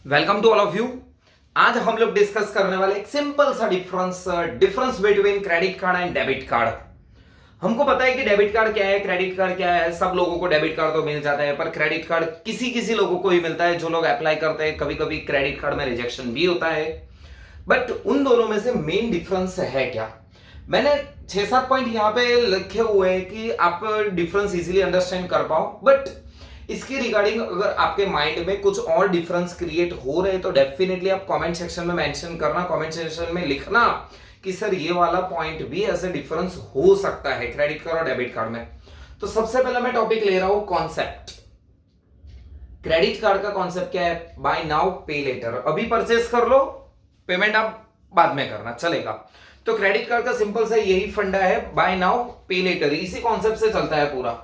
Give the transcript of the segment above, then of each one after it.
Welcome to all of you. आज हम लोग डिस्कस करने वाले एक सिंपल सा difference between credit card and debit card. हमको पता है कि डेबिट कार्ड क्या है, क्रेडिट कार्ड क्या है। सब लोगों को डेबिट कार्ड तो मिल जाता है, पर क्रेडिट कार्ड किसी किसी लोगों को ही मिलता है। जो लोग अप्लाई करते हैं, कभी कभी क्रेडिट कार्ड में रिजेक्शन भी होता है। बट उन दोनों में से मेन डिफरेंस है क्या? मैंने 6-7 पॉइंट यहाँ पे लिखे हुए हैं कि आप डिफरेंस इजीली अंडरस्टैंड कर पाओ। बट इसके रिगार्डिंग अगर आपके माइंड में कुछ और डिफरेंस क्रिएट हो रहे तो डेफिनेटली आप कमेंट सेक्शन में मेंशन करना, कमेंट सेक्शन में लिखना कि सर ये वाला पॉइंट भी ऐसे डिफरेंस हो सकता है क्रेडिट कार्ड और डेबिट कार्ड में। तो सबसे पहले मैं टॉपिक ले रहा हूं कॉन्सेप्ट। क्रेडिट कार्ड का कॉन्सेप्ट क्या है? बाय नाउ पे लेटर। अभी परचेस कर लो, पेमेंट आप बाद में करना चलेगा। तो क्रेडिट कार्ड का सिंपल सा यही फंडा है, बाय नाउ पे लेटर, इसी कॉन्सेप्ट से चलता है पूरा।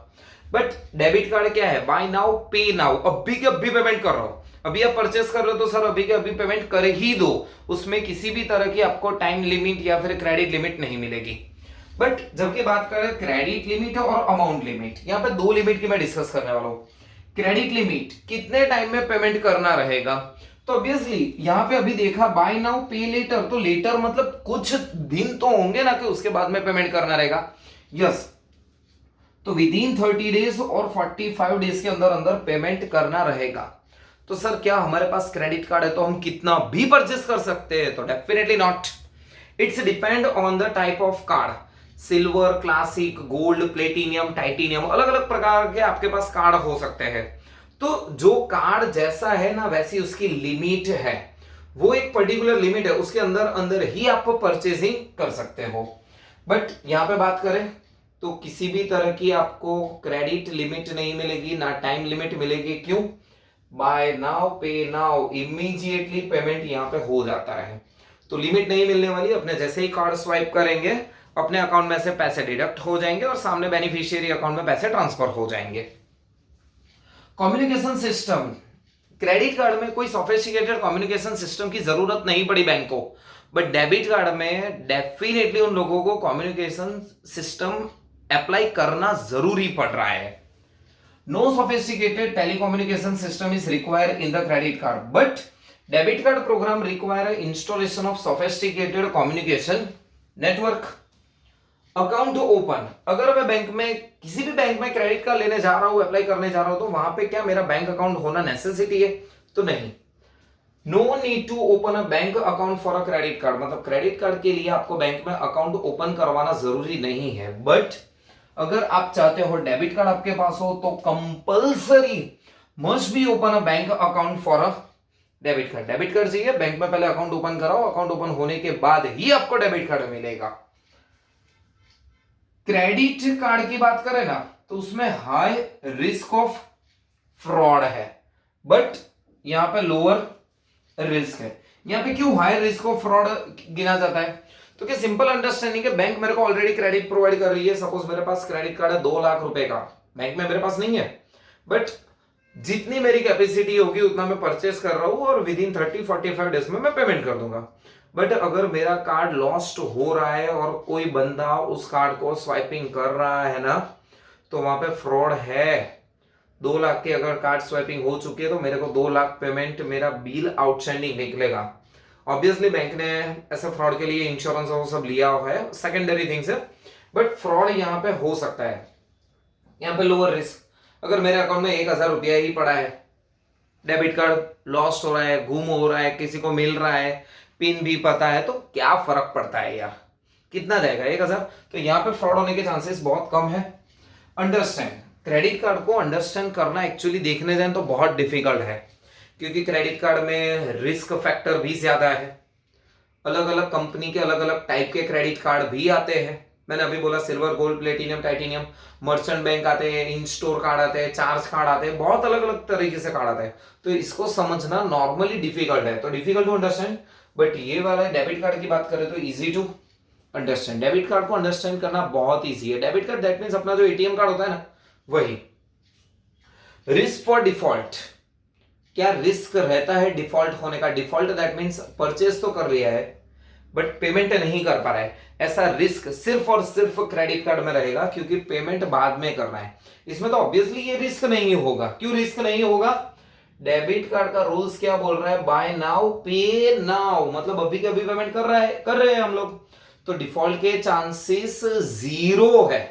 बट डेबिट कार्ड क्या है? बाय नाउ पे नाउ, अभी के अभी पेमेंट कर रहा हूं। अभी आप परचेस कर रहे हो तो सर अभी के अभी पेमेंट कर ही दो, उसमें किसी भी तरह की आपको टाइम लिमिट या फिर क्रेडिट लिमिट नहीं मिलेगी। बट जबकि बात करें क्रेडिट लिमिट और अमाउंट लिमिट, यहां पे दो लिमिट की मैं डिस्कस करने वाला हूं। क्रेडिट लिमिट कितने टाइम में पेमेंट करना रहेगा? तो ऑब्वियसली यहां पे अभी देखा बाय नाउ पे लेटर, तो लेटर मतलब कुछ दिन तो होंगे ना कि उसके बाद में पेमेंट करना रहेगा। यस, तो विद इन 30 डेज और 45 डेज के अंदर अंदर पेमेंट करना रहेगा। तो सर क्या हमारे पास क्रेडिट कार्ड है तो हम कितना भी परचेस कर सकते हैं? तो definitely not. It's depend on the type of card. Silver, classic, gold, platinum, titanium, अलग अलग प्रकार के आपके पास कार्ड हो सकते हैं। तो जो कार्ड जैसा है ना वैसी उसकी लिमिट है, वो एक पर्टिकुलर लिमिट है, उसके अंदर अंदर ही आप परचेजिंग कर सकते हो। बट यहां पे बात करें तो किसी भी तरह की आपको क्रेडिट लिमिट नहीं मिलेगी, ना टाइम लिमिट मिलेगी। क्यों? बाय नाउ पे नाउ, इमीडिएटली पेमेंट यहां पे हो जाता है, तो लिमिट नहीं मिलने वाली। अपने जैसे ही कार्ड स्वाइप करेंगे अपने अकाउंट में से पैसे डिडक्ट हो जाएंगे और सामने बेनिफिशियरी अकाउंट में पैसे ट्रांसफर हो जाएंगे। कम्युनिकेशन सिस्टम, क्रेडिट कार्ड में कोई सोफिस्टिकेटेड कम्युनिकेशन सिस्टम की जरूरत नहीं पड़ी बैंक को, बट डेबिट कार्ड में डेफिनेटली उन लोगों को कम्युनिकेशन सिस्टम अप्लाई करना जरूरी पड़ रहा है। No sophisticated telecommunication system is required in the credit card, but debit card programme require installation of sophisticated communication network. Account open, अगर मैं बैंक में किसी भी बैंक में क्रेडिट कार्ड लेने जा रहा हूं, अप्लाई करने जा रहा हूं, तो वहां पे क्या मेरा बैंक अकाउंट होना नेसेसिटी है? तो नहीं। No need to open a bank account for a credit card, मतलब क्रेडिट कार्ड के लिए आपको बैंक में अकाउंट ओपन करवाना जरूरी नहीं है। बट अगर आप चाहते हो डेबिट कार्ड आपके पास हो तो compulsory must be open a bank account for a debit card. Debit card चाहिए, बैंक में पहले अकाउंट ओपन कराओ, अकाउंट ओपन होने के बाद ही आपको डेबिट कार्ड मिलेगा। क्रेडिट कार्ड की बात करें ना तो उसमें हाई रिस्क ऑफ फ्रॉड है, बट यहां पे लोअर रिस्क है। यहां पे क्यों हाई रिस्क ऑफ फ्रॉड गिना जाता है? तो क्या सिंपल अंडरस्टैंडिंग है, बैंक मेरे को ऑलरेडी क्रेडिट प्रोवाइड कर रही है। सपोज मेरे पास क्रेडिट कार्ड है 2 लाख रुपए का, बैंक में मेरे पास नहीं है, बट जितनी मेरी कैपेसिटी होगी उतना मैं परचेस कर रहा हूं और विद इन 30-45 डेज में मैं पेमेंट कर दूंगा। बट अगर मेरा कार्ड लॉस्ट हो रहा है और कोई बंदा उस कार्ड को स्वाइपिंग कर रहा है ना, तो वहां पे फ्रॉड है। 2 लाख की अगर कार्ड स्वाइपिंग हो चुकी है तो मेरे को 2 लाख पेमेंट मेरा बिल आउटस्टैंडिंग निकलेगा। ऑब्वियसली बैंक ने ऐसे फ्रॉड के लिए इंश्योरेंस और सब लिया हुआ है, सेकेंडरी थिंग्स है, बट फ्रॉड यहाँ पे हो सकता है। यहाँ पे लोअर रिस्क, अगर मेरे अकाउंट में 1,000 रुपया ही पड़ा है, डेबिट कार्ड लॉस्ट हो रहा है, गुम हो रहा है, किसी को मिल रहा है, पिन भी पता है, तो क्या फर्क पड़ता है यार, कितना जाएगा 1,000। तो यहाँ पे फ्रॉड होने के चांसेस बहुत कम है। अंडरस्टैंड, क्रेडिट कार्ड को अंडरस्टैंड करना एक्चुअली देखने जाए तो बहुत डिफिकल्ट है, क्योंकि क्रेडिट कार्ड में रिस्क फैक्टर भी ज्यादा है। अलग अलग कंपनी के अलग अलग टाइप के क्रेडिट कार्ड भी आते हैं। मैंने अभी बोला silver, gold, platinum, titanium, merchant bank आते हैं, इन स्टोर कार्ड आते हैं, चार्ज कार्ड आते हैं, बहुत अलग अलग तरीके से कार्ड आते हैं। तो इसको समझना नॉर्मली डिफिकल्ट है, तो डिफिकल्ट टू अंडरस्टैंड। बट ये वाला डेबिट कार्ड की बात करें तो easy to understand. Debit card को अंडरस्टैंड करना बहुत इजी है। डेबिट कार्ड दैट मींस अपना जो एटीएम कार्ड होता है ना, वही। रिस्क फॉर डिफॉल्ट, क्या रिस्क रहता है डिफॉल्ट होने का? डिफॉल्ट दैट मींस परचेस तो कर लिया है बट पेमेंट नहीं कर पा रहा है। ऐसा रिस्क सिर्फ और सिर्फ क्रेडिट कार्ड में रहेगा, क्योंकि पेमेंट बाद में करना है। इसमें तो ऑब्वियसली ये रिस्क नहीं होगा। क्यों रिस्क नहीं होगा? डेबिट कार्ड का रूल्स क्या बोल रहा है, बाय नाउ पे नाउ, मतलब अभी के अभी पेमेंट कर रहे हैं हम लोग, तो डिफॉल्ट के चांसेस 0 है।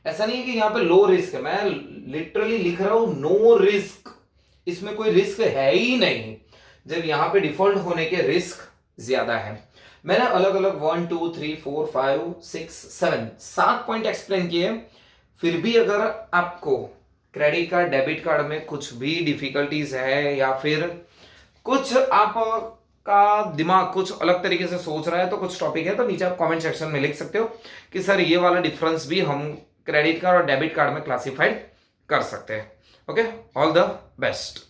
ऐसा नहीं है कि यहाँ पे लो रिस्क है, मैं लिटरली लिख रहा हूं नो रिस्क, इसमें कोई रिस्क है ही नहीं, जब यहाँ पे डिफॉल्ट होने के रिस्क ज्यादा है। मैंने अलग अलग 1 2 3 4 5 6 7 पॉइंट एक्सप्लेन किए, फिर भी अगर आपको क्रेडिट कार्ड डेबिट कार्ड में कुछ भी डिफिकल्टीज है या फिर कुछ आप का दिमाग कुछ अलग तरीके से सोच रहा है, तो कुछ टॉपिक है तो नीचे आप कमेंट सेक्शन में लिख सकते हो कि सर ये वाला डिफरेंस भी हम क्रेडिट कार्ड और डेबिट कार्ड में क्लासिफाइड कर सकते हैं। Okay, all the best.